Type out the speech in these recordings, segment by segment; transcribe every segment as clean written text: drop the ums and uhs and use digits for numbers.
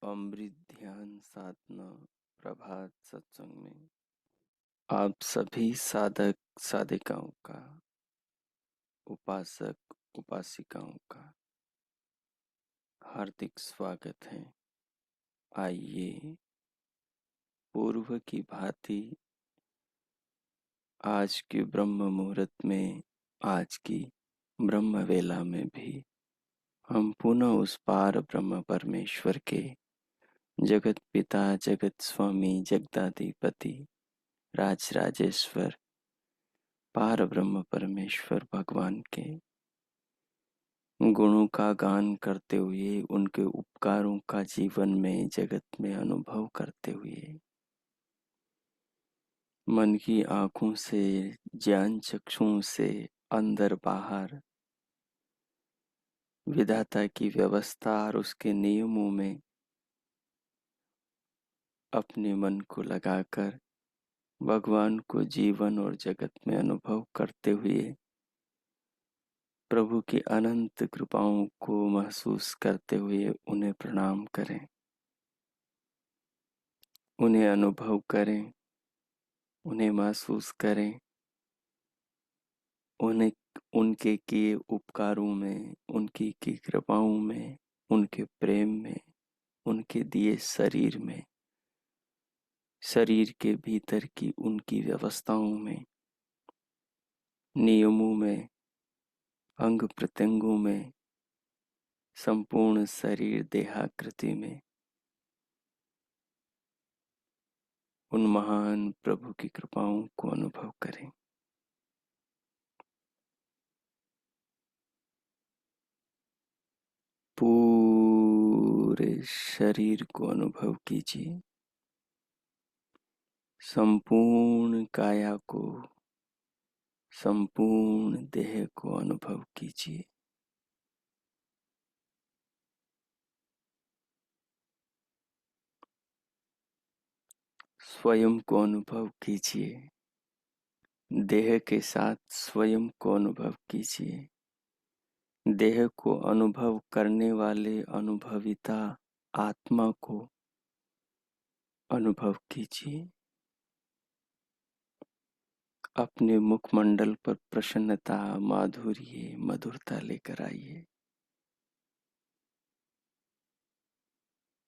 अमृत ध्यान साधना प्रभात सत्संग में आप सभी साधक साधिकाओं का, उपासक उपासिकाओं का हार्दिक स्वागत है। आइए पूर्व की भांति आज के ब्रह्म मुहूर्त में, आज की ब्रह्म वेला में भी हम पुनः उस पार ब्रह्म परमेश्वर के, जगत पिता जगत स्वामी जगदाधिपति राज राजेश्वर पार ब्रह्म परमेश्वर भगवान के गुणों का गान करते हुए, उनके उपकारों का जीवन में जगत में अनुभव करते हुए, मन की आंखों से, ज्ञान चक्षुओं से अंदर बाहर विधाता की व्यवस्था और उसके नियमों में अपने मन को लगाकर भगवान को जीवन और जगत में अनुभव करते हुए प्रभु की अनंत कृपाओं को महसूस करते हुए उन्हें प्रणाम करें, उन्हें अनुभव करें, उन्हें महसूस करें, उन्हें उनके किए उपकारों में, उनकी की कृपाओं में, उनके प्रेम में, उनके दिए शरीर में, शरीर के भीतर की उनकी व्यवस्थाओं में, नियमों में, अंग प्रत्यंगों में, संपूर्ण शरीर देहाकृति में उन महान प्रभु की कृपाओं को अनुभव करें। पूरे शरीर को अनुभव कीजिए, संपूर्ण काया को, संपूर्ण देह को अनुभव कीजिए। स्वयं को अनुभव कीजिए, देह के साथ स्वयं को अनुभव कीजिए। देह को अनुभव करने वाले अनुभविता आत्मा को अनुभव कीजिए। अपने मुखमंडल पर प्रसन्नता, माधुर्य, मधुरता लेकर आइए।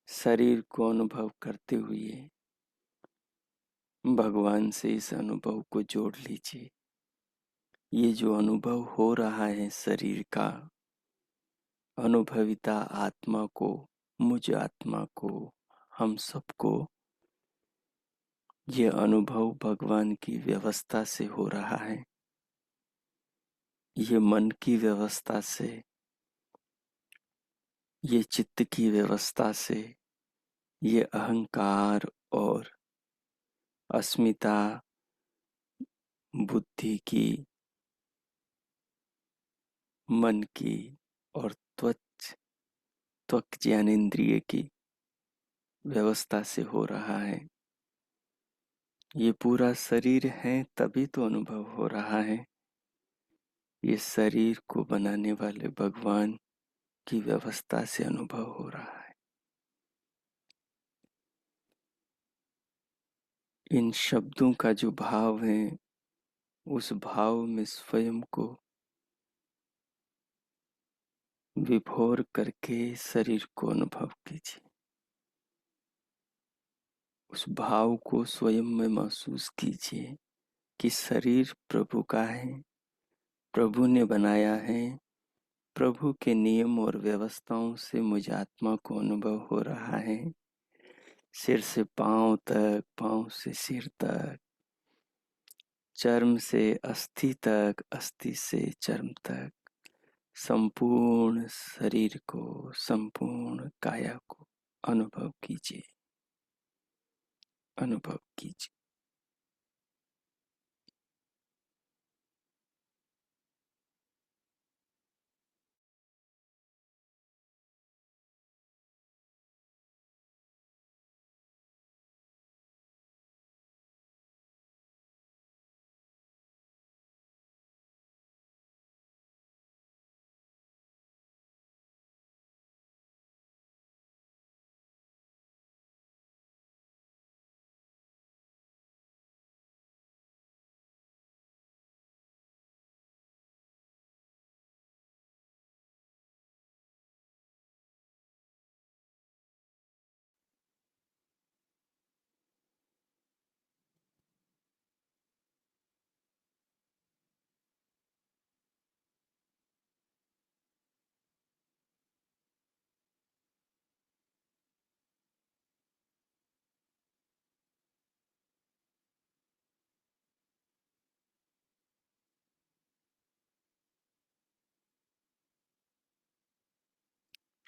शरीर को अनुभव करते हुए भगवान से इस अनुभव को जोड़ लीजिए। ये जो अनुभव हो रहा है शरीर का, अनुभविता आत्मा को, मुझ आत्मा को, हम सबको ये अनुभव भगवान की व्यवस्था से हो रहा है। ये मन की व्यवस्था से, ये चित्त की व्यवस्था से, ये अहंकार और अस्मिता बुद्धि की, मन की और त्वक ज्ञानेंद्रिय की व्यवस्था से हो रहा है। ये पूरा शरीर है तभी तो अनुभव हो रहा है। ये शरीर को बनाने वाले भगवान की व्यवस्था से अनुभव हो रहा है। इन शब्दों का जो भाव है, उस भाव में स्वयं को विभोर करके शरीर को अनुभव कीजिए। उस भाव को स्वयं में महसूस कीजिए कि शरीर प्रभु का है, प्रभु ने बनाया है। प्रभु के नियम और व्यवस्थाओं से मुझ आत्मा को अनुभव हो रहा है। सिर से पांव तक, पांव से सिर तक, चर्म से अस्थि तक, अस्थि से चर्म तक, संपूर्ण शरीर को, संपूर्ण काया को अनुभव कीजिए, अनुभव कीजिए।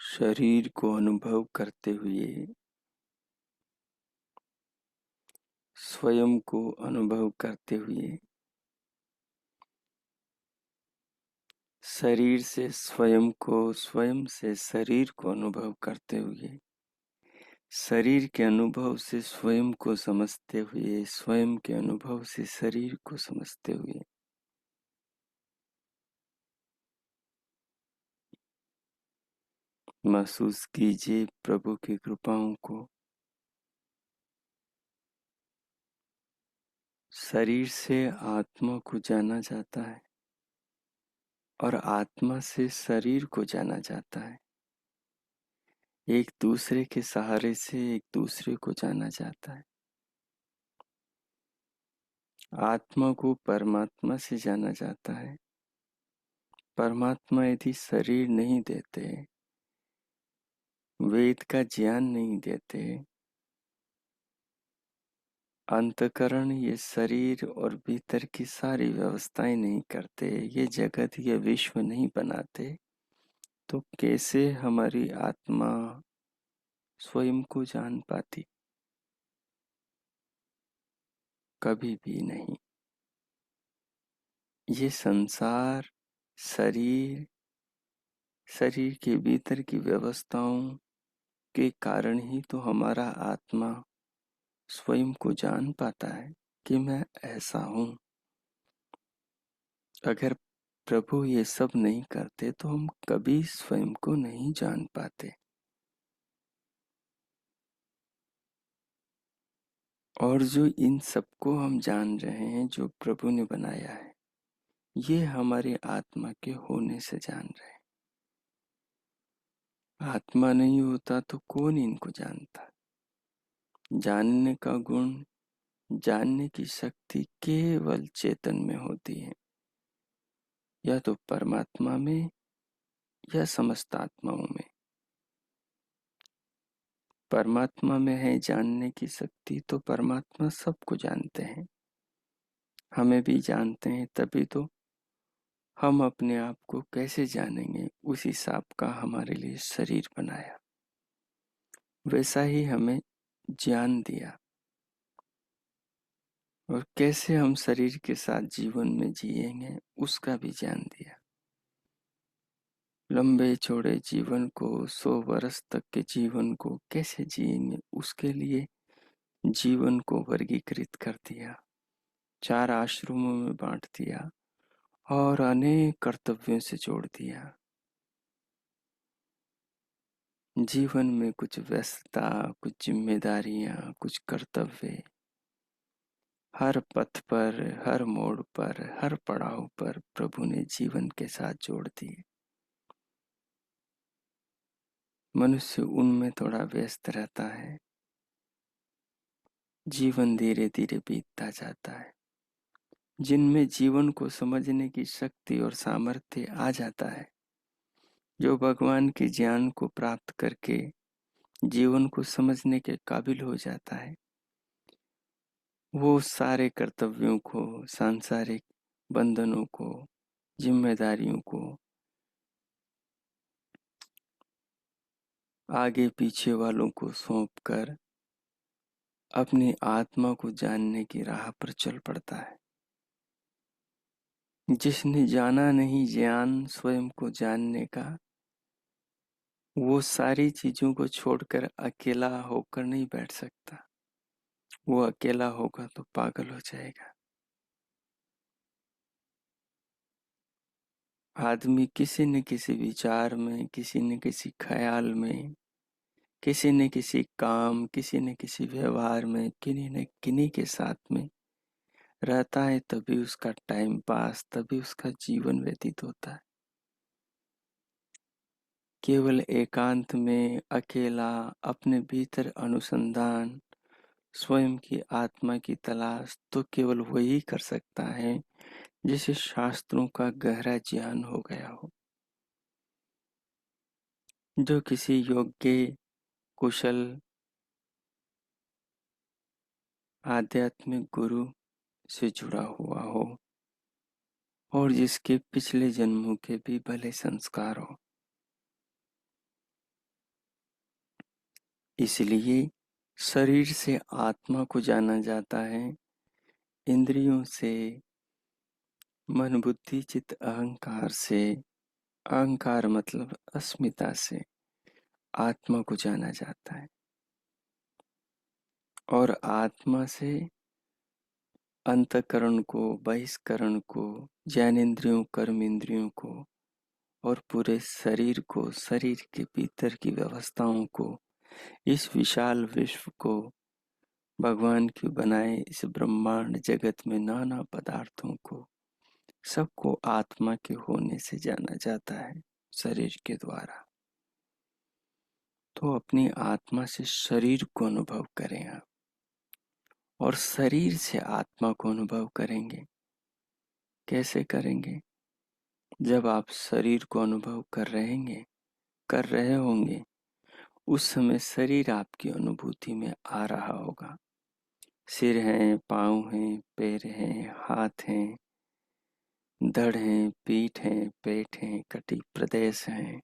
शरीर को अनुभव करते हुए स्वयं को अनुभव करते हुए शरीर से स्वयं को, स्वयं से शरीर को अनुभव करते हुए शरीर के अनुभव से स्वयं को समझते हुए, स्वयं के अनुभव से शरीर को समझते हुए महसूस कीजिए प्रभु की कृपाओं को। शरीर से आत्मा को जाना जाता है और आत्मा से शरीर को जाना जाता है। एक दूसरे के सहारे से एक दूसरे को जाना जाता है। आत्मा को परमात्मा से जाना जाता है। परमात्मा यदि शरीर नहीं देते, वेद का ज्ञान नहीं देते, अंतकरण ये शरीर और भीतर की सारी व्यवस्थाएं नहीं करते, ये जगत ये विश्व नहीं बनाते, तो कैसे हमारी आत्मा स्वयं को जान पाती? कभी भी नहीं। ये संसार, शरीर, शरीर के भीतर की व्यवस्थाओं के कारण ही तो हमारा आत्मा स्वयं को जान पाता है कि मैं ऐसा हूं। अगर प्रभु ये सब नहीं करते तो हम कभी स्वयं को नहीं जान पाते। और जो इन सबको हम जान रहे हैं, जो प्रभु ने बनाया है, ये हमारे आत्मा के होने से जान रहे हैं। आत्मा नहीं होता तो कौन इनको जानता? जानने का गुण, जानने की शक्ति केवल चेतन में होती है, या तो परमात्मा में या समस्त आत्माओं में। परमात्मा में है जानने की शक्ति, तो परमात्मा सबको जानते हैं, हमें भी जानते हैं, तभी तो हम अपने आप को कैसे जानेंगे? उस हिसाब का हमारे लिए शरीर बनाया, वैसा ही हमें ज्ञान दिया। और कैसे हम शरीर के साथ जीवन में जिएंगे उसका भी ज्ञान दिया। लंबे चौड़े जीवन को, 100 वर्ष तक के जीवन को कैसे जिएंगे उसके लिए जीवन को वर्गीकृत कर दिया, 4 आश्रमों में बांट दिया और अनेक कर्तव्यों से जोड़ दिया। जीवन में कुछ व्यस्तता, कुछ जिम्मेदारियां, कुछ कर्तव्य, हर पथ पर, हर मोड़ पर, हर पड़ाव पर प्रभु ने जीवन के साथ जोड़ दिए। मनुष्य उनमें थोड़ा व्यस्त रहता है, जीवन धीरे धीरे बीतता जाता है। जिनमें जीवन को समझने की शक्ति और सामर्थ्य आ जाता है, जो भगवान के ज्ञान को प्राप्त करके जीवन को समझने के काबिल हो जाता है, वो सारे कर्तव्यों को, सांसारिक बंधनों को, जिम्मेदारियों को आगे पीछे वालों को सौंपकर अपनी आत्मा को जानने की राह पर चल पड़ता है। जिसने जाना नहीं ज्ञान स्वयं को जानने का, वो सारी चीजों को छोड़कर अकेला होकर नहीं बैठ सकता। वो अकेला होगा तो पागल हो जाएगा। आदमी किसी न किसी विचार में, किसी न किसी ख्याल में, किसी न किसी काम, किसी न किसी व्यवहार में, किन्हीं न किन्हीं के साथ में रहता है, तभी उसका टाइम पास, तभी उसका जीवन व्यतीत होता है। केवल एकांत में अकेला अपने भीतर अनुसंधान, स्वयं की आत्मा की तलाश तो केवल वही कर सकता है जिसे शास्त्रों का गहरा ज्ञान हो गया हो, जो किसी योग्य, कुशल आध्यात्मिक गुरु से जुड़ा हुआ हो और जिसके पिछले जन्मों के भी भले संस्कार हो। इसलिए शरीर से आत्मा को जाना जाता है, इंद्रियों से, मन बुद्धि चित्त अहंकार से, अहंकार मतलब अस्मिता से आत्मा को जाना जाता है। और आत्मा से अंतःकरण को, बहिष्करण को, ज्ञानेंद्रियों, कर्म इंद्रियों को और पूरे शरीर को, शरीर के भीतर की व्यवस्थाओं को, इस विशाल विश्व को, भगवान के बनाए इस ब्रह्मांड जगत में नाना पदार्थों को, सबको आत्मा के होने से जाना जाता है शरीर के द्वारा। तो अपनी आत्मा से शरीर को अनुभव करें आप, और शरीर से आत्मा को अनुभव करेंगे। कैसे करेंगे? जब आप शरीर को अनुभव कर रहे होंगे, उस समय शरीर आपकी अनुभूति में आ रहा होगा। सिर है, पाँव हैं, पैर हैं, हाथ हैं, धड़ हैं, पीठ हैं, पेट हैं, कटी प्रदेश हैं,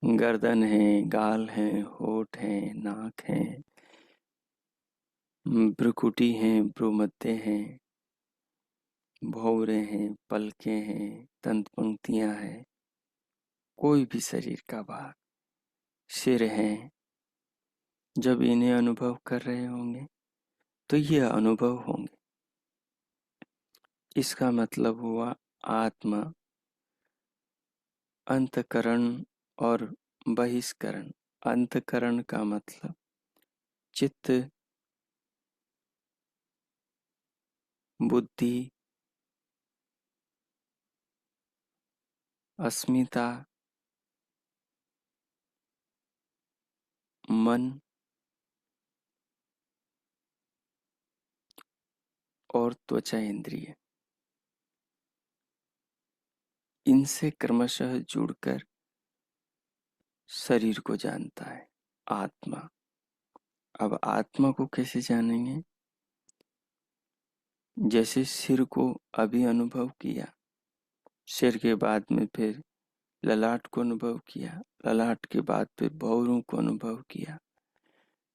गर्दन है, गाल है, होठ है, नाक है, भ्रुकुटी हैं, भ्रूमध्य हैं, भौरे हैं, पलकें हैं, दंत पंक्तियां हैं, कोई भी शरीर का भाग, सिर है। जब इन्हें अनुभव कर रहे होंगे तो ये अनुभव होंगे। इसका मतलब हुआ आत्मा, अंतकरण और बहिष्करण। अंतकरण का मतलब चित्त, बुद्धि, अस्मिता, मन और त्वचा इंद्रिय, इनसे क्रमशः जुड़कर शरीर को जानता है आत्मा। अब आत्मा को कैसे जानेंगे? जैसे सिर को अभी अनुभव किया, सिर के बाद में फिर ललाट को अनुभव किया, ललाट के बाद फिर भौरों को अनुभव किया,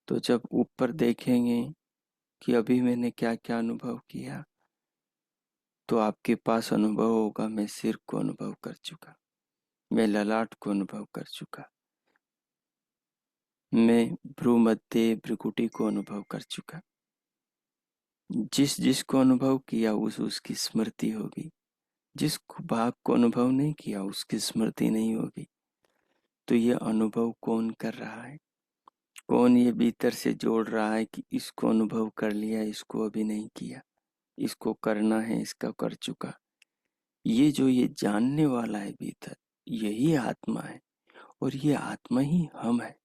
तो जब ऊपर देखेंगे कि अभी मैंने क्या क्या अनुभव किया, तो आपके पास अनुभव होगा मैं सिर को अनुभव कर चुका, मैं ललाट को अनुभव कर चुका, मैं भ्रू मध्य भ्रुकुटी को अनुभव कर चुका। जिस जिसको अनुभव किया उसकी स्मृति होगी, जिस भाग को अनुभव नहीं किया उसकी स्मृति नहीं होगी। तो ये अनुभव कौन कर रहा है, कौन ये भीतर से जोड़ रहा है कि इसको अनुभव कर लिया, इसको अभी नहीं किया, इसको करना है, इसका कर चुका। ये जो ये जानने वाला है भीतर, यही आत्मा है, और ये आत्मा ही हम है।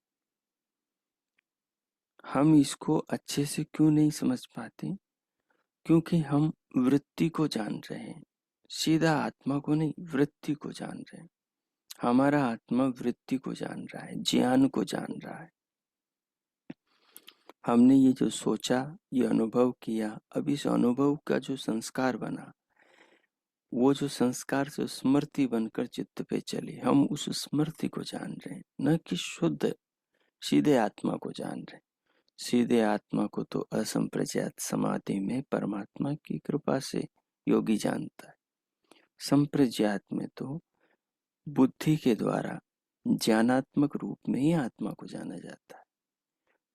हम इसको अच्छे से क्यों नहीं समझ पाते? क्योंकि हम वृत्ति को जान रहे हैं, सीधा आत्मा को नहीं, वृत्ति को जान रहे हैं। हमारा आत्मा वृत्ति को जान रहा है, ज्ञान को जान रहा है। हमने ये जो सोचा, ये अनुभव किया, अब इस अनुभव का जो संस्कार बना, वो जो संस्कार से स्मृति बनकर चित्त पे चली, हम उस स्मृति को जान रहे हैं, न कि शुद्ध सीधे आत्मा को जान रहे हैं। सीधे आत्मा को तो असंप्रज्ञात समाधि में परमात्मा की कृपा से योगी जानता है। संप्रज्ञात में तो बुद्धि के द्वारा ज्ञानात्मक रूप में ही आत्मा को जाना जाता है।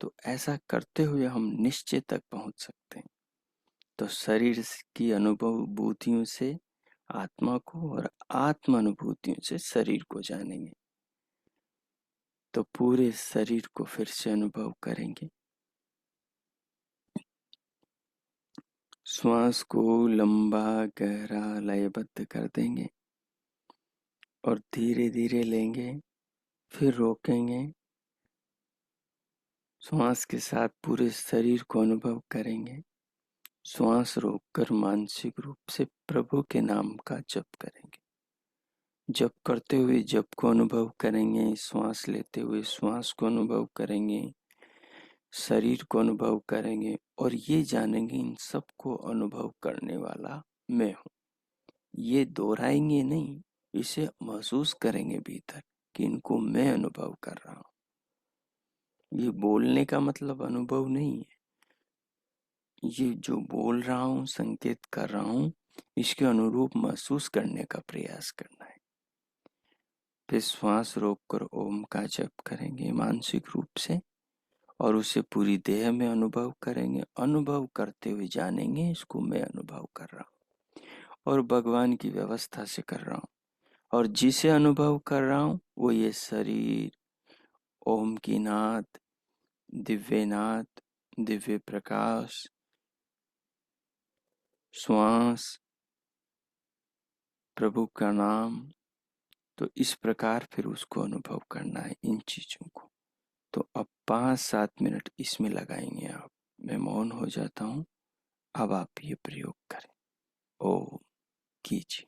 तो ऐसा करते हुए हम निश्चय तक पहुंच सकते हैं। तो शरीर की अनुभूतियों से आत्मा को और आत्म अनुभूतियों से शरीर को जानेंगे, तो पूरे शरीर को फिर से अनुभव करेंगे। श्वास को लंबा गहरा लयबद्ध कर देंगे और धीरे धीरे लेंगे, फिर रोकेंगे। श्वास के साथ पूरे शरीर को अनुभव करेंगे। श्वास रोककर मानसिक रूप से प्रभु के नाम का जप करेंगे। जप करते हुए जप को अनुभव करेंगे, श्वास लेते हुए श्वास को अनुभव करेंगे, शरीर को अनुभव करेंगे, और ये जानेंगे इन सबको अनुभव करने वाला मैं हूँ। ये दोहराएंगे नहीं, इसे महसूस करेंगे भीतर कि इनको मैं अनुभव कर रहा हूँ। ये बोलने का मतलब अनुभव नहीं है, ये जो बोल रहा हूँ, संकेत कर रहा हूँ, इसके अनुरूप महसूस करने का प्रयास करना है। फिर श्वास रोककर ओम का जप करेंगे मानसिक रूप से, और उसे पूरी देह में अनुभव करेंगे। अनुभव करते हुए जानेंगे इसको मैं अनुभव कर रहा हूँ, और भगवान की व्यवस्था से कर रहा हूँ। और जिसे अनुभव कर रहा हूँ वो ये शरीर, ओम की नाद, दिव्य नाद, दिव्य प्रकाश, श्वास, प्रभु का नाम। तो इस प्रकार फिर उसको अनुभव करना है इन चीजों को। तो अब 5-7 मिनट इसमें लगाएंगे आप। मैं मौन हो जाता हूँ, अब आप ये प्रयोग करें। ओम कीजिए।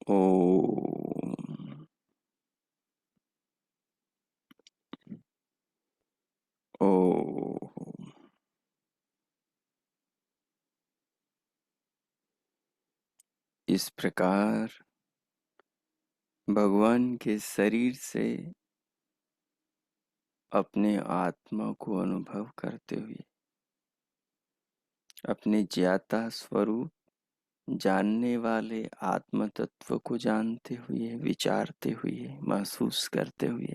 ओम। ओम। इस प्रकार भगवान के शरीर से अपने आत्मा को अनुभव करते हुए, अपने ज्ञाता स्वरूप जानने वाले आत्म तत्व को जानते हुए, विचारते हुए, महसूस करते हुए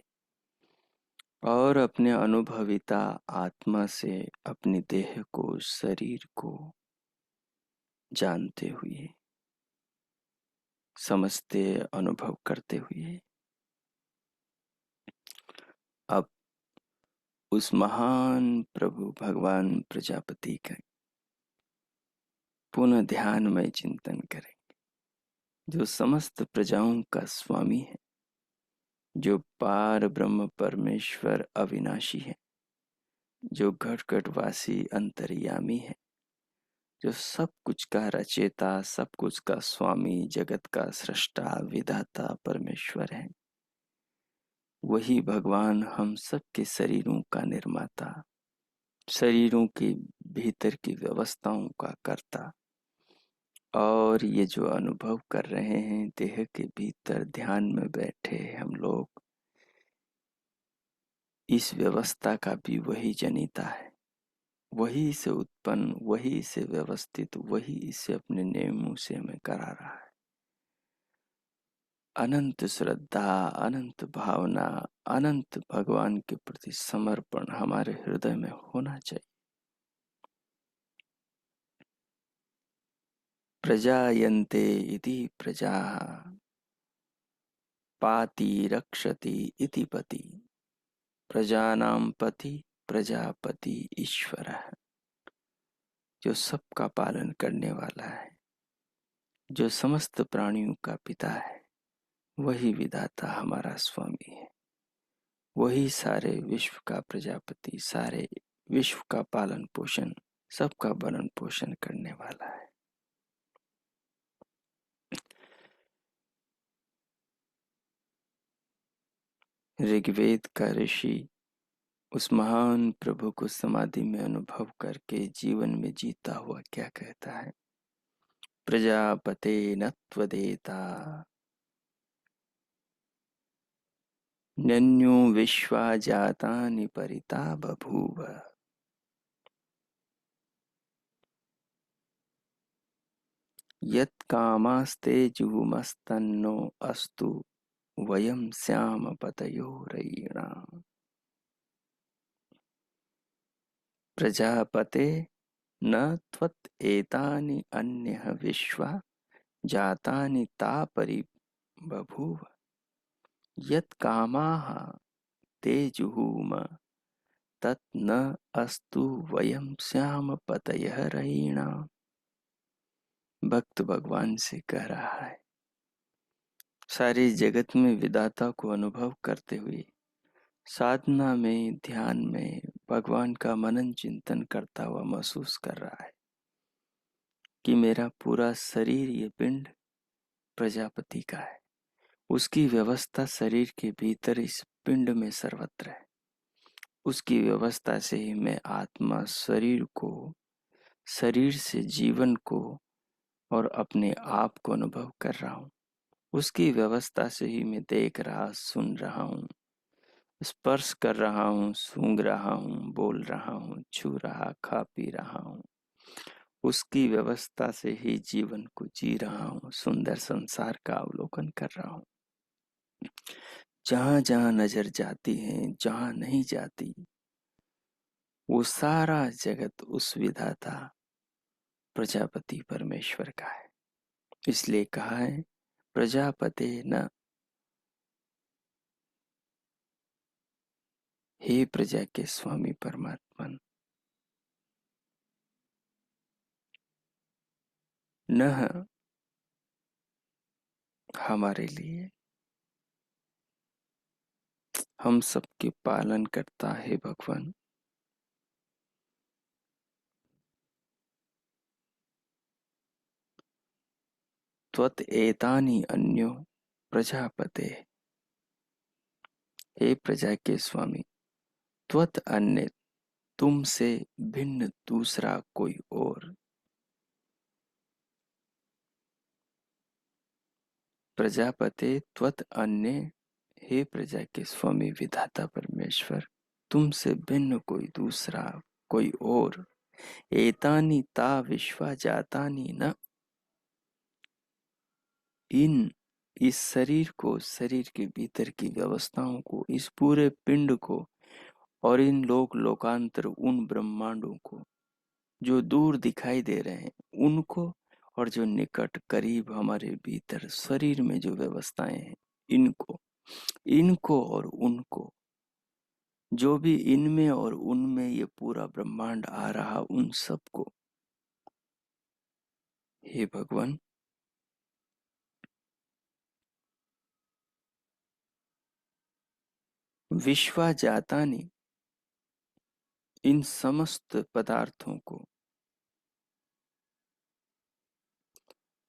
और अपने अनुभविता आत्मा से अपने देह को, शरीर को जानते हुए, समझते, अनुभव करते हुए अब उस महान प्रभु भगवान प्रजापति का पुनः ध्यान में चिंतन करें, जो समस्त प्रजाओं का स्वामी है, जो पार ब्रह्म परमेश्वर अविनाशी है, जो घट घटवासी अंतर्यामी है, जो सब कुछ का रचेता, सब कुछ का स्वामी, जगत का सृष्टा, विधाता परमेश्वर है। वही भगवान हम सब के शरीरों का निर्माता, शरीरों के भीतर की व्यवस्थाओं का कर्ता, और ये जो अनुभव कर रहे हैं देह के भीतर ध्यान में बैठे हम लोग, इस व्यवस्था का भी वही जनिता है, वही से उत्पन्न, वही से व्यवस्थित, वही इसे अपने नियमों से हमें करा रहा है। अनंत श्रद्धा, अनंत भावना, अनंत भगवान के प्रति समर्पण हमारे हृदय में होना चाहिए। प्रजायन्ते इति प्रजाः पाति रक्षति इति पति, प्रजानां पति प्रजापति ईश्वरः। जो सबका पालन करने वाला है, जो समस्त प्राणियों का पिता है, वही विधाता हमारा स्वामी है, वही सारे विश्व का प्रजापति, सारे विश्व का पालन पोषण, सबका भरण पोषण करने वाला है। ऋग्वेद का ऋषि उस महान प्रभु को समाधि में अनुभव करके जीवन में जीता हुआ क्या कहता है? प्रजापते न त्वदेता नन्यो विश्वा जातानि परिता बभूव। यत् कामास्ते जुहुमस्तन्नो अस्तु वयं स्याम पतयो रयिणाम्। प्रजापते न त्वत् एतानि अन्यः विश्वा जातानि तापरि बभूव। यत् कामाः ते जुहुम तत् न अस्तु वयं स्याम पतयः रयिणाम्। भक्त भगवान से कह रहा है, सारे जगत में विधाता को अनुभव करते हुए साधना में, ध्यान में भगवान का मनन चिंतन करता हुआ महसूस कर रहा है कि मेरा पूरा शरीर, ये पिंड प्रजापति का है, उसकी व्यवस्था शरीर के भीतर इस पिंड में सर्वत्र है। उसकी व्यवस्था से ही मैं आत्मा शरीर को, शरीर से जीवन को और अपने आप को अनुभव कर रहा हूँ। उसकी व्यवस्था से ही मैं देख रहा, सुन रहा हूँ, स्पर्श कर रहा हूँ, सूंघ रहा हूँ, बोल रहा हूँ, छू रहा, खा पी रहा हूँ। उसकी व्यवस्था से ही जीवन को जी रहा हूँ, सुंदर संसार का अवलोकन कर रहा हूँ। जहाँ जहाँ नजर जाती है, जहाँ नहीं जाती, वो सारा जगत उस विधाता प्रजापति परमेश्वर का है। इसलिए कहा है प्रजापते न, हे प्रजा के स्वामी परमात्मा, न हमारे लिए, हम सबके पालन करता है भगवान। त्वत् एतानि अन्यो प्रजापते। हे प्रजा के स्वामी, त्वत् अन्य, तुमसे भिन्न दूसरा कोई और। प्रजापते त्वत् अन्य, हे प्रजा के स्वामी विधाता परमेश्वर, तुमसे भिन्न कोई दूसरा कोई और। एतानि ता विश्वा जातानि न, इस शरीर को, शरीर के भीतर की व्यवस्थाओं को, इस पूरे पिंड को और इन लोकांतर उन ब्रह्मांडों को जो दूर दिखाई दे रहे हैं उनको, और जो निकट करीब हमारे भीतर शरीर में जो व्यवस्थाएं हैं इनको, इनको और उनको, जो भी इनमें और उनमें ये पूरा ब्रह्मांड आ रहा, उन सबको हे भगवान विश्वा जातानि, इन समस्त पदार्थों को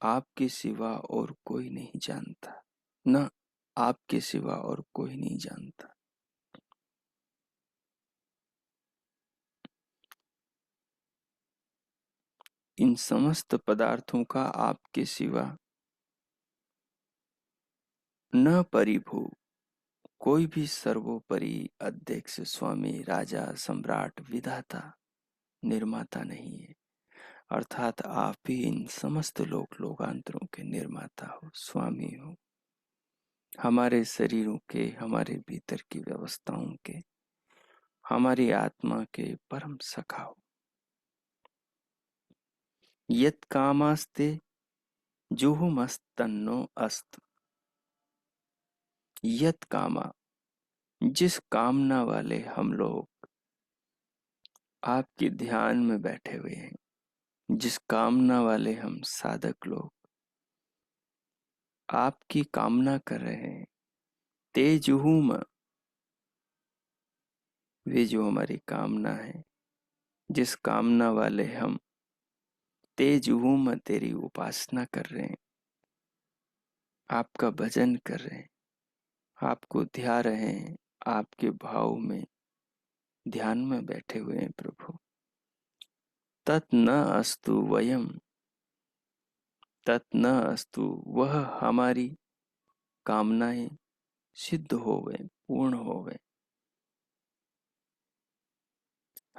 आपके सिवा और कोई नहीं जानता, न आपके सिवा और कोई नहीं जानता। इन समस्त पदार्थों का आपके सिवा न परिभू, कोई भी सर्वोपरि अध्यक्ष, स्वामी, राजा, सम्राट, विधाता, निर्माता नहीं है। अर्थात आप ही इन समस्त लोकांतरों के निर्माता हो, स्वामी हो, हमारे शरीरों के, हमारे भीतर की व्यवस्थाओं के, हमारी आत्मा के परम सखा हो। यत् कामास्ते जुहुमस्तन्नो अस्त। यत् कामा, जिस कामना वाले हम लोग आपके ध्यान में बैठे हुए हैं, जिस कामना वाले हम साधक लोग आपकी कामना कर रहे हैं, तेजुहुम, वे जो हमारी कामना है, जिस कामना वाले हम तेजुहुम, तेरी उपासना कर रहे हैं, आपका भजन कर रहे हैं, आपको ध्या रहे हैं, आपके भाव में ध्यान में बैठे हुए हैं प्रभु। तत् न अस्तु वयम, तत् न अस्तु, वह हमारी कामनाएं सिद्ध होवे, पूर्ण होवे।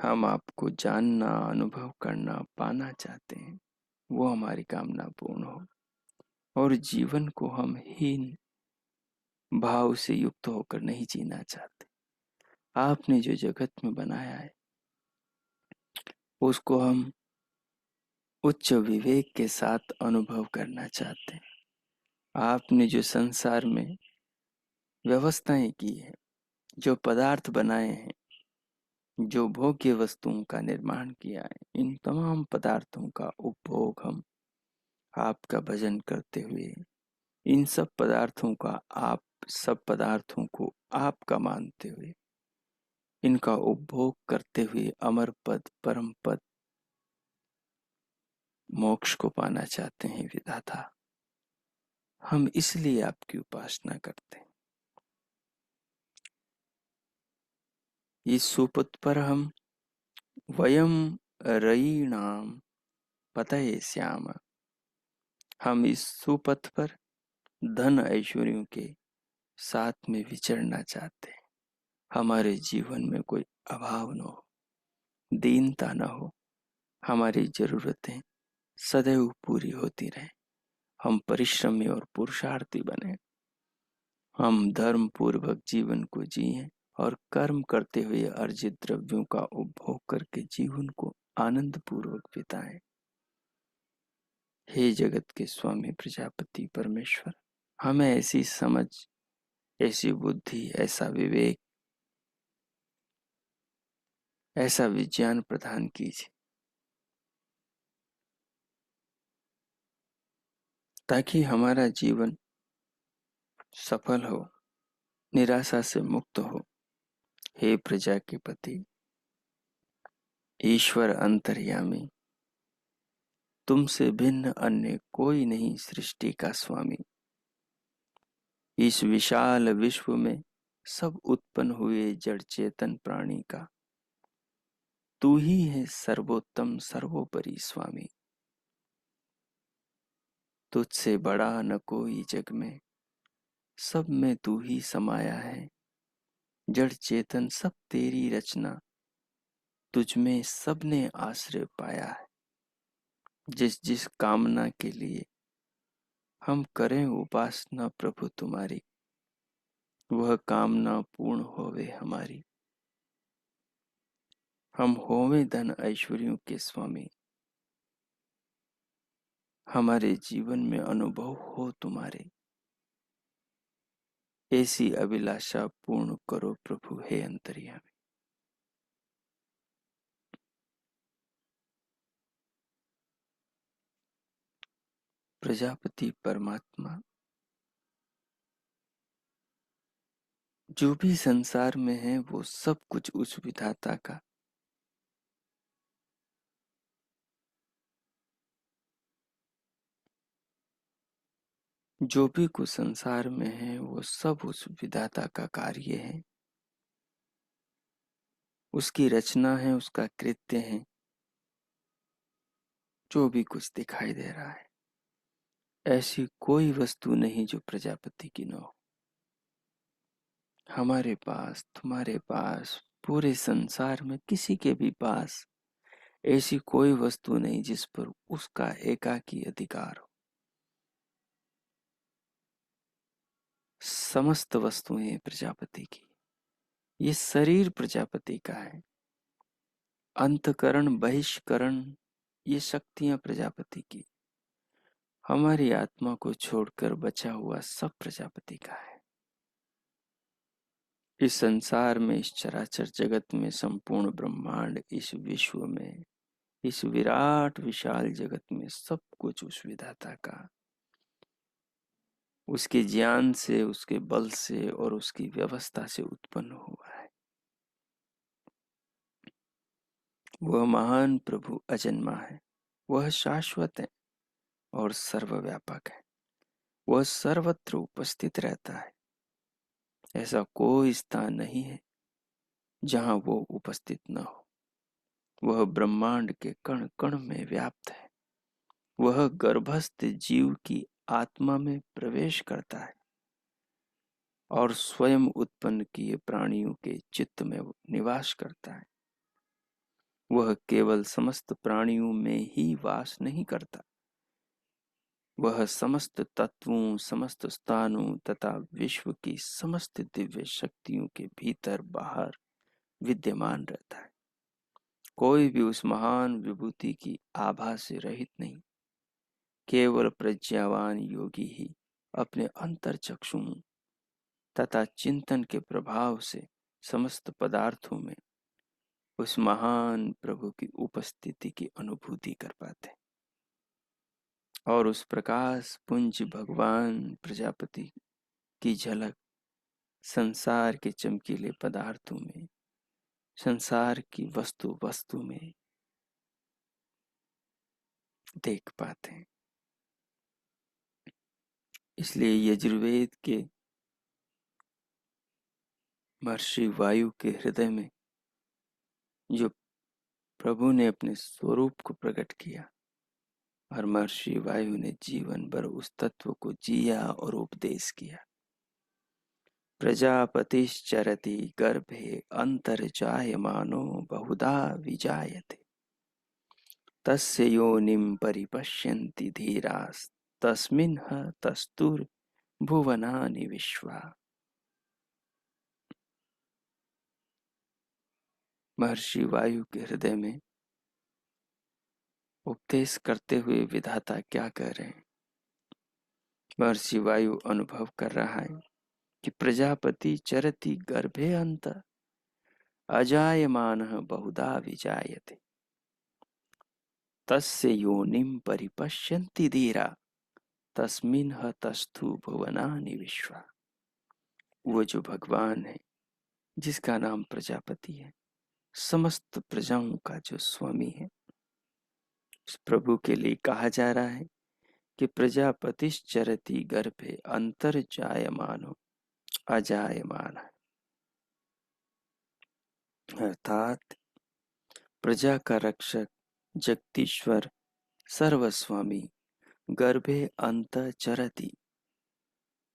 हम आपको जानना, अनुभव करना, पाना चाहते हैं, वो हमारी कामना पूर्ण हो, और जीवन को हम हीन भाव से युक्त होकर नहीं जीना चाहते। आपने जो जगत में बनाया है उसको हम उच्च विवेक के साथ अनुभव करना चाहते हैं। आपने जो संसार में व्यवस्थाएं की है, जो पदार्थ बनाए हैं, जो भोग्य वस्तुओं का निर्माण किया है, इन तमाम पदार्थों का उपभोग हम आपका भजन करते हुए, इन सब पदार्थों का, आप सब पदार्थों को आपका मानते हुए, इनका उपभोग करते हुए अमर पद, परम पद, मोक्ष को पाना चाहते हैं विधाता। हम इसलिए आपकी उपासना करते हैं। इस सुपथ पर हम वयम रयीणाम पतये श्याम, हम इस सुपथ पर धन ऐश्वर्यों के साथ में विचरना चाहते हैं। हमारे जीवन में कोई अभाव न हो, दीनता न हो, हमारी जरूरतें सदैव पूरी होती रहे। हम परिश्रमी और पुरुषार्थी बने, हम धर्म पूर्वक जीवन को जिए और कर्म करते हुए अर्जित द्रव्यों का उपभोग करके जीवन को आनंद पूर्वक बिताएं। हे जगत के स्वामी प्रजापति परमेश्वर, हमें ऐसी समझ, ऐसी बुद्धि, ऐसा विवेक, ऐसा विज्ञान प्रदान कीजिए ताकि हमारा जीवन सफल हो, निराशा से मुक्त हो। हे प्रजा के पति, ईश्वर अंतर्यामी, तुमसे भिन्न अन्य कोई नहीं सृष्टि का स्वामी। इस विशाल विश्व में सब उत्पन्न हुए जड़ चेतन प्राणी का तू ही है सर्वोत्तम सर्वोपरि स्वामी। तुझसे बड़ा न कोई जग में, सब में तू ही समाया है। जड़ चेतन सब तेरी रचना, तुझ में सबने आश्रय पाया है। जिस जिस कामना के लिए हम करें उपासना प्रभु तुम्हारी, वह कामना पूर्ण होवे हमारी। हम होवे धन ऐश्वर्यों के स्वामी, हमारे जीवन में अनुभव हो तुम्हारे। ऐसी अभिलाषा पूर्ण करो प्रभु हे अंतर्यामी। प्रजापति परमात्मा जो भी संसार में है वो सब कुछ उस विधाता का जो भी कुछ संसार में है वो सब उस विधाता का कार्य है, उसकी रचना है, उसका कृत्य है। जो भी कुछ दिखाई दे रहा है, ऐसी कोई वस्तु नहीं जो प्रजापति की न हो। हमारे पास, तुम्हारे पास, पूरे संसार में किसी के भी पास ऐसी कोई वस्तु नहीं जिस पर उसका एकाकी अधिकार हो। समस्त वस्तुएं प्रजापति की। ये शरीर प्रजापति का है। अंतकरण बहिष्करण ये शक्तियां प्रजापति की। हमारी आत्मा को छोड़कर बचा हुआ सब प्रजापति का है। इस संसार में, इस चराचर जगत में, संपूर्ण ब्रह्मांड, इस विश्व में, इस विराट विशाल जगत में सब कुछ उस विधाता का, उसके ज्ञान से, उसके बल से और उसकी व्यवस्था से उत्पन्न हुआ है। वह महान प्रभु अजन्मा है, वह शाश्वत है और सर्वव्यापक है। वह सर्वत्र उपस्थित रहता है। ऐसा कोई स्थान नहीं है जहां वो उपस्थित न हो। वह ब्रह्मांड के कण कण में व्याप्त है। वह गर्भस्थ जीव की आत्मा में प्रवेश करता है और स्वयं उत्पन्न किए प्राणियों के चित्त में निवास करता है। वह केवल समस्त प्राणियों में ही वास नहीं करता, वह समस्त तत्वों, समस्त स्थानों तथा विश्व की समस्त दिव्य शक्तियों के भीतर बाहर विद्यमान रहता है। कोई भी उस महान विभूति की आभा से रहित नहीं। केवल प्रज्ञावान योगी ही अपने अंतर चक्षुओं तथा चिंतन के प्रभाव से समस्त पदार्थों में उस महान प्रभु की उपस्थिति की अनुभूति कर पाते और उस प्रकाश पुंज भगवान प्रजापति की झलक संसार के चमकीले पदार्थों में, संसार की वस्तु वस्तु में देख पाते हैं। इसलिए यजुर्वेद के महर्षि वायु के हृदय में जो प्रभु ने अपने स्वरूप को प्रकट किया और महर्षि वायु ने जीवन भर उस तत्व को जिया और उपदेश किया। प्रजापतिश्चरति गर्भे अंतर्जायमानो बहुधा विजायते, तस्य योनिं परिपश्यन्ति धीरास्तस्मिन् तस्तुर्भुवनानि विश्वा। महर्षि वायु के हृदय में उपदेश करते हुए विधाता क्या कह रहे हैं? महर्षि वायु अनुभव कर रहा है कि प्रजापति चरति गर्भे अंत अजायमानः बहुधा विजायते, तस्य योनिं परिपश्यन्ति धीरा तस्मिन् तस्थु भुवनानि विश्वा। वो जो भगवान है जिसका नाम प्रजापति है, समस्त प्रजाओं का जो स्वामी है, उस प्रभु के लिए कहा जा रहा है कि प्रजापतिश्चरति गर्भे अंतर्जायमानो अजायमान, अर्थात प्रजा का रक्षक जगदीश्वर सर्वस्वामी गर्भे अंतचरति,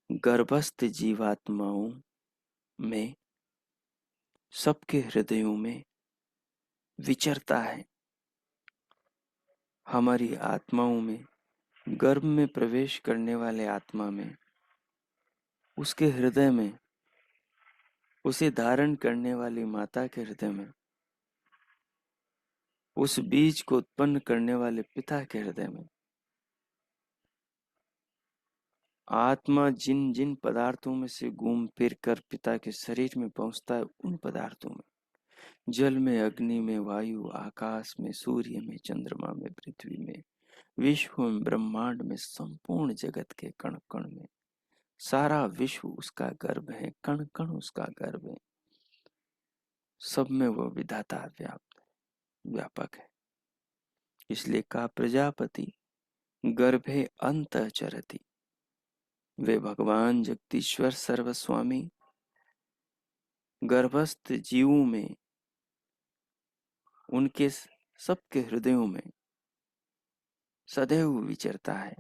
गर्भस्थ जीवात्माओं में, सबके हृदयों में विचरता है। हमारी आत्माओं में, गर्भ में प्रवेश करने वाले आत्मा में, उसके हृदय में, उसे धारण करने वाली माता के हृदय में, उस बीज को उत्पन्न करने वाले पिता के हृदय में, आत्मा जिन जिन पदार्थों में से घूम फिर कर पिता के शरीर में पहुंचता है, उन पदार्थों में, जल में, अग्नि में, वायु, आकाश में, सूर्य में, चंद्रमा में, पृथ्वी में, विश्व में, ब्रह्मांड में, संपूर्ण जगत के कण कण में, सारा विश्व उसका गर्भ है, कण कण उसका गर्भ है, सब में वो विधाता व्यापक है। इसलिए कहा प्रजापति गर्भे अंतःचरति, वे भगवान जगदीश्वर सर्वस्वामी गर्भस्थ जीवों में, उनके सबके हृदयों में सदैव विचरता है।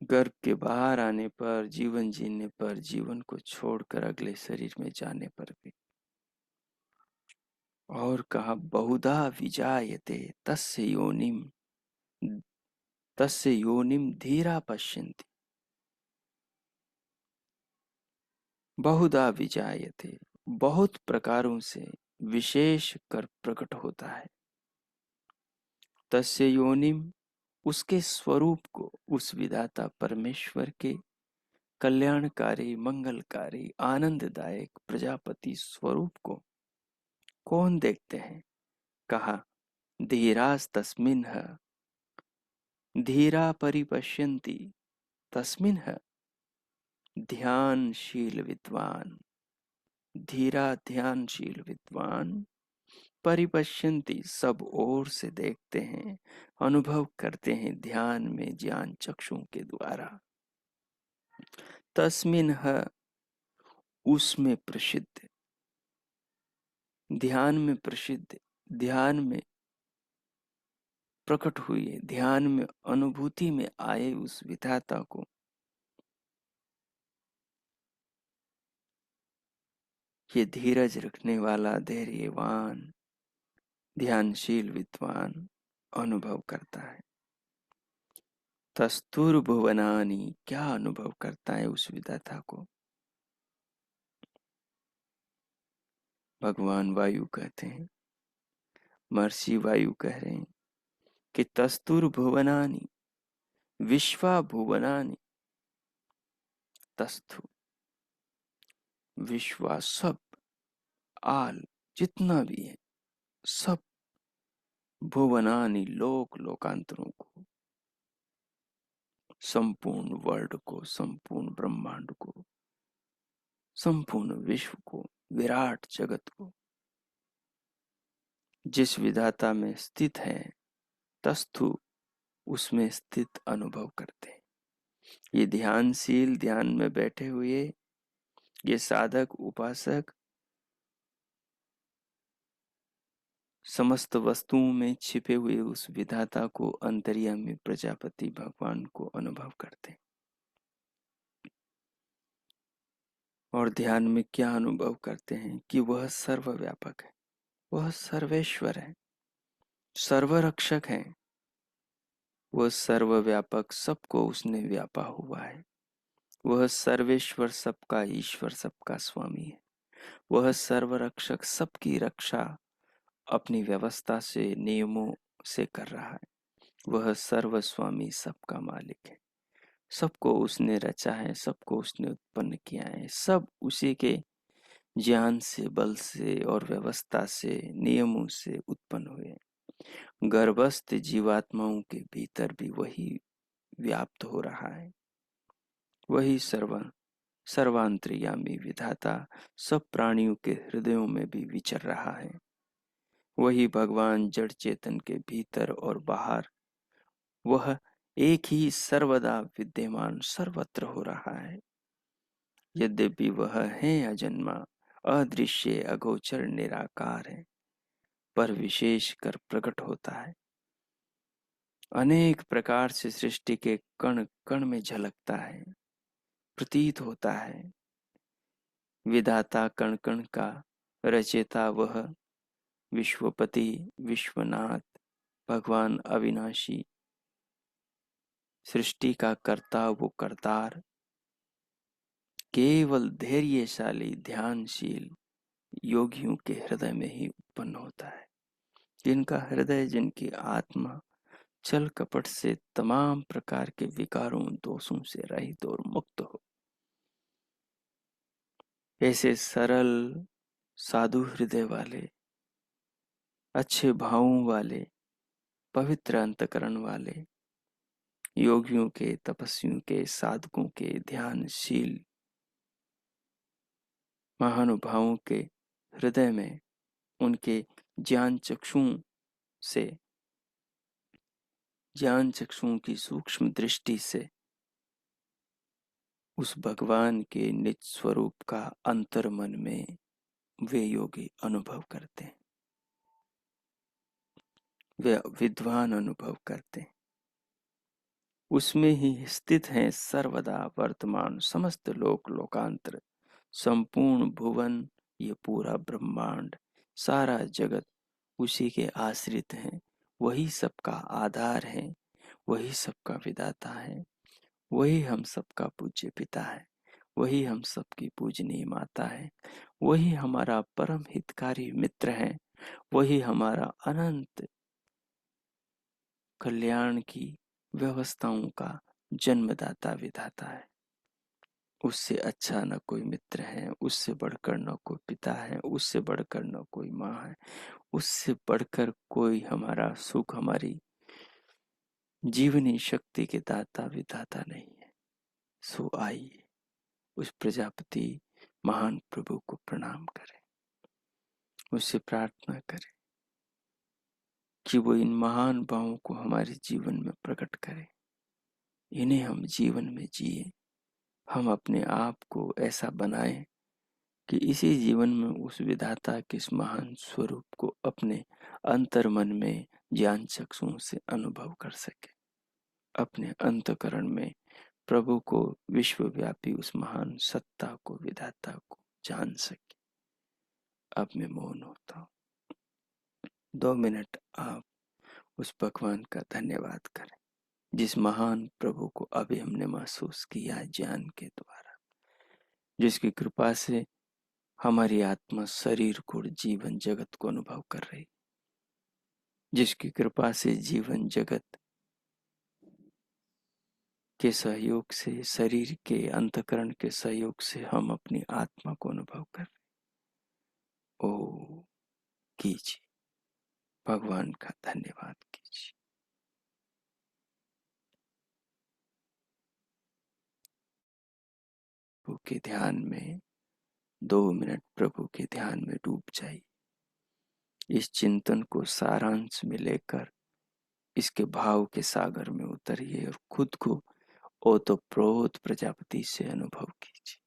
गर्भ के बाहर आने पर, जीवन जीने पर, जीवन को छोड़कर अगले शरीर में जाने पर भी। और कहा बहुधा विजायते तस्य योनिम धीरा पश्यन्ति, बहुधा विजायते, बहुत प्रकारों से विशेष कर प्रकट होता है। तस्य योनिम, उसके स्वरूप को, उस विधाता परमेश्वर के कल्याणकारी, मंगलकारी, आनंददायक प्रजापति स्वरूप को कौन देखते हैं? कहा धीरास तस्मिन्ह, धीरा परिपश्यन्ति तस्मिन्ह, ध्यानशील विद्वान, धीरा ध्यानशील विद्वान, परिपश्यन्ति, सब ओर से देखते हैं, अनुभव करते हैं ध्यान में, ज्ञान चक्षु के द्वारा। तस्मिन्ह, उसमें प्रसिद्ध, ध्यान में प्रसिद्ध, ध्यान में प्रकट हुई, ध्यान में अनुभूति में आए उस विधाता को ये धीरज रखने वाला, धैर्यवान, ध्यानशील विद्वान अनुभव करता है। तस्तुर भुवनानि, क्या अनुभव करता है उस विधाता को? भगवान वायु कहते हैं, महर्षि वायु कह रहे हैं कि तस्तुर भुवनानि, विश्वा भुवनानि, तस्थु, विश्वा सब, आल जितना भी है, सब, भुवनानि लोक लोकांतरों को, संपूर्ण वर्ल्ड को, संपूर्ण ब्रह्मांड को, संपूर्ण विश्व को, विराट जगत को, जिस विधाता में स्थित है, तस्थु, उसमें स्थित अनुभव करते हैं। ये ध्यानशील, ध्यान में बैठे हुए ये साधक उपासक समस्त वस्तुओं में छिपे हुए उस विधाता को, अंतर्यामी प्रजापति भगवान को अनुभव करते हैं। और ध्यान में क्या अनुभव करते हैं? कि वह सर्वव्यापक है, वह सर्वेश्वर है, सर्वरक्षक है, वह सर्वव्यापक, सबको उसने व्यापा हुआ है, वह सर्वेश्वर, सबका ईश्वर, सबका स्वामी है, वह सर्वरक्षक, सबकी रक्षा अपनी व्यवस्था से, नियमों से कर रहा है, वह सर्वस्वामी, सबका मालिक है, सबको उसने रचा है, सबको उसने उत्पन्न किया है, सब उसी के ज्ञान से, बल से और व्यवस्था से, नियमों से उत्पन्न हुए। गर्भस्थ जीवात्माओं के भीतर भी वही व्याप्त हो रहा है, वही सर्वांतर्यामी विधाता सब प्राणियों के हृदयों में भी विचर रहा है। वही भगवान जड़ चेतन के भीतर और बाहर, वह एक ही सर्वदा विद्यमान सर्वत्र हो रहा है। यद्यपि वह है अजन्मा, अदृश्य, अगोचर, निराकार है, पर विशेष कर प्रकट होता है। अनेक प्रकार से सृष्टि के कण कण में झलकता है, प्रतीत होता है। विधाता कण कण का, रचयिता वह, विश्वपति, विश्वनाथ, भगवान अविनाशी, सृष्टि का कर्ता वो करतार, केवल धैर्यशाली ध्यानशील योगियों के हृदय में ही उत्पन्न होता है, जिनका हृदय, जिनकी आत्मा छल कपट से, तमाम प्रकार के विकारों दोषों से रहित और मुक्त हो। ऐसे सरल साधु हृदय वाले, अच्छे भावों वाले, पवित्र अंतकरण वाले योगियों के, तपस्वियों के, साधकों के, ध्यानशील महानुभावों के हृदय में, उनके ज्ञान चक्षुओं से, ज्ञान चक्षुओं की सूक्ष्म दृष्टि से उस भगवान के निज स्वरूप का अंतर मन में वे योगी अनुभव करते हैं, वे विद्वान अनुभव करते हैं। उसमें ही स्थित हैं सर्वदा वर्तमान समस्त लोक लोकांतर, संपूर्ण भुवन, ये पूरा ब्रह्मांड, सारा जगत उसी के आश्रित हैं। वही सबका आधार है, वही सबका विदाता है, वही हम सबका पूज्य पिता है, वही हम सबकी पूजनीय माता है, वही हमारा परम हितकारी मित्र है, वही हमारा अनंत कल्याण की व्यवस्थाओं का जन्मदाता विधाता है। उससे अच्छा न कोई मित्र है, उससे बढ़कर न कोई पिता है, उससे बढ़कर न कोई माँ है, उससे बढ़कर कोई हमारा सुख, हमारी जीवनी शक्ति के दाता विधाता नहीं है। सो आइए उस प्रजापति महान प्रभु को प्रणाम करें, उससे प्रार्थना करें कि वो इन महान भावों को हमारे जीवन में प्रकट करे, इन्हें हम जीवन में जिए, हम अपने आप को ऐसा बनाएं कि इसी जीवन में उस विधाता के इस महान स्वरूप को अपने अंतर मन में ज्ञान चक्षुओं से अनुभव कर सके, अपने अंतकरण में प्रभु को, विश्वव्यापी उस महान सत्ता को, विधाता को जान सके। अब मैं मौन होता हूँ, 2 मिनट आप उस भगवान का धन्यवाद करें, जिस महान प्रभु को अभी हमने महसूस किया ज्ञान के द्वारा, जिसकी कृपा से हमारी आत्मा शरीर को, जीवन जगत को अनुभव कर रही, जिसकी कृपा से जीवन जगत के सहयोग से, शरीर के अंतकरण के सहयोग से हम अपनी आत्मा को अनुभव कर रहे। ओ कीजिए, भगवान का धन्यवाद कीजिए। प्रभु के ध्यान में 2 मिनट प्रभु के ध्यान में डूब जाइए। इस चिंतन को सारांश में लेकर इसके भाव के सागर में उतरिए और खुद को ओतप्रोत प्रजापति से अनुभव कीजिए।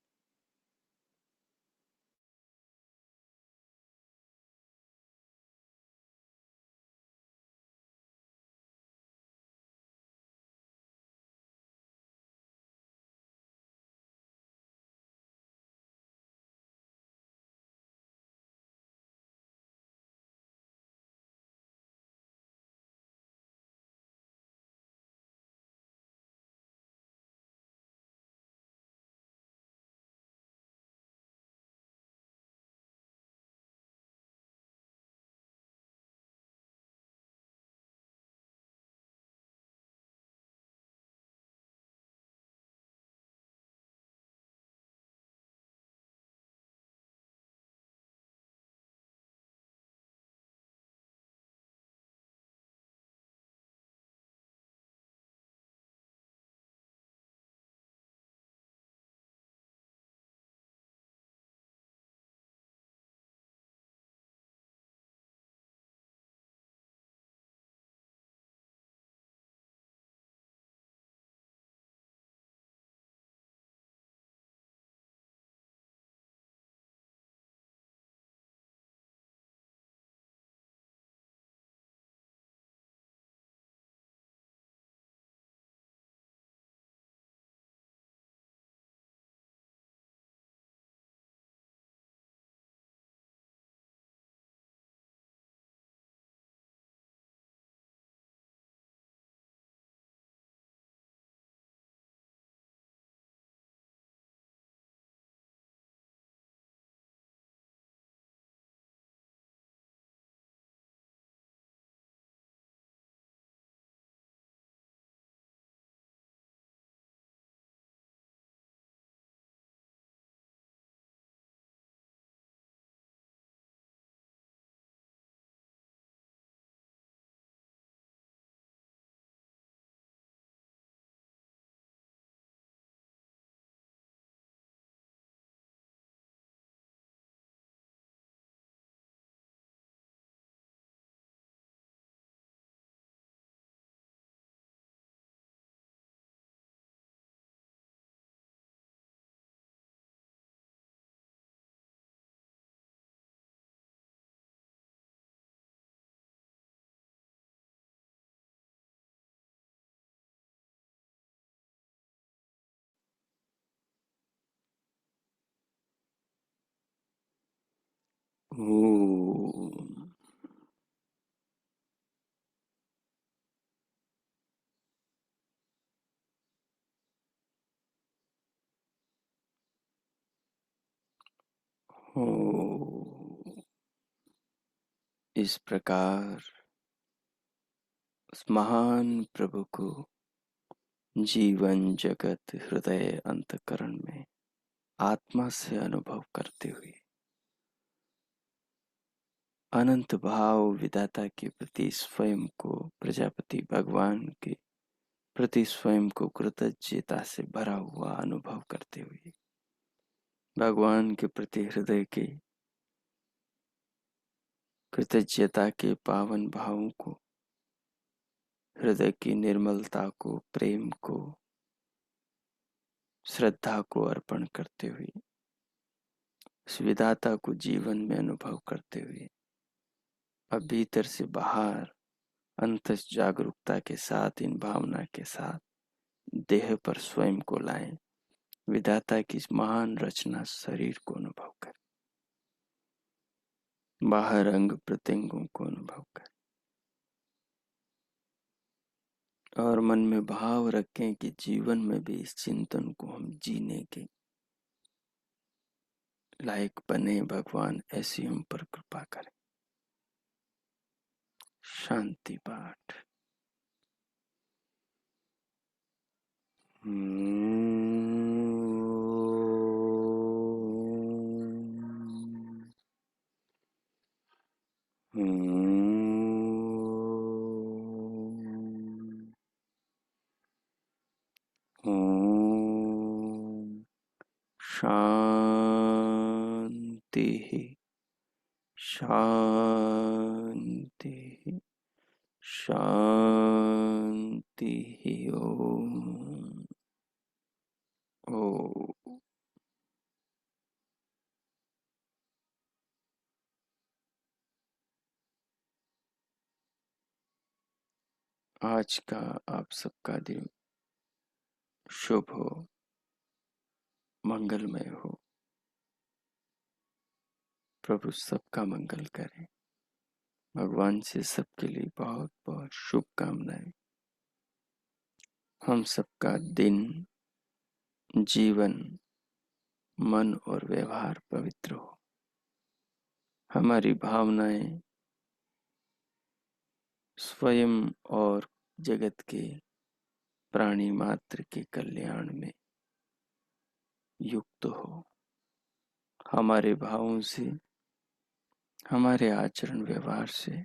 ओ, इस प्रकार उस महान प्रभु को जीवन जगत हृदय अंतकरण में आत्मा से अनुभव करते हुए अनंत भाव विधाता के प्रति स्वयं को, प्रजापति भगवान के प्रति स्वयं को कृतज्ञता से भरा हुआ अनुभव करते हुए भगवान के प्रति हृदय के कृतज्ञता के पावन भावों को, हृदय की निर्मलता को, प्रेम को, श्रद्धा को अर्पण करते हुए उस विधाता को जीवन में अनुभव करते हुए अब भीतर से बाहर अंतस जागरूकता के साथ, इन भावना के साथ देह पर स्वयं को लाएं, विधाता की इस महान रचना शरीर को अनुभव करें, बाहर अंग प्रत्यंगों को अनुभव करें और मन में भाव रखें कि जीवन में भी इस चिंतन को हम जीने के लायक बने। भगवान ऐसी हम पर कृपा करें। शांति पाठ। शांति शांति शांति। ओम। ओ आज का आप सबका दिन शुभ हो, मंगलमय हो। प्रभु सबका मंगल करे। भगवान से सबके लिए बहुत बहुत शुभकामनाएं। हम सबका दिन, जीवन, मन और व्यवहार पवित्र हो। हमारी भावनाएं स्वयं और जगत के प्राणी मात्र के कल्याण में युक्त हो। हमारे भावों से, हमारे आचरण व्यवहार से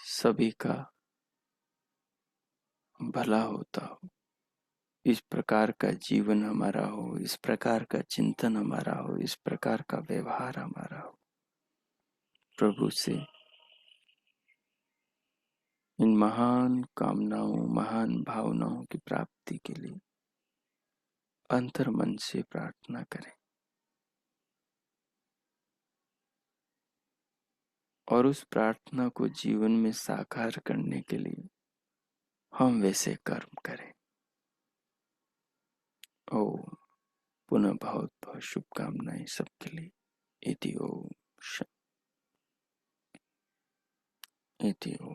सभी का भला होता हो। इस प्रकार का जीवन हमारा हो, इस प्रकार का चिंतन हमारा हो, इस प्रकार का व्यवहार हमारा हो। प्रभु से इन महान कामनाओं, महान भावनाओं की प्राप्ति के लिए अंतर मन से प्रार्थना करें और उस प्रार्थना को जीवन में साकार करने के लिए हम वैसे कर्म करें। ओम। पुनः बहुत बहुत शुभकामनाएं सबके लिए। इति ओम। इति ओम।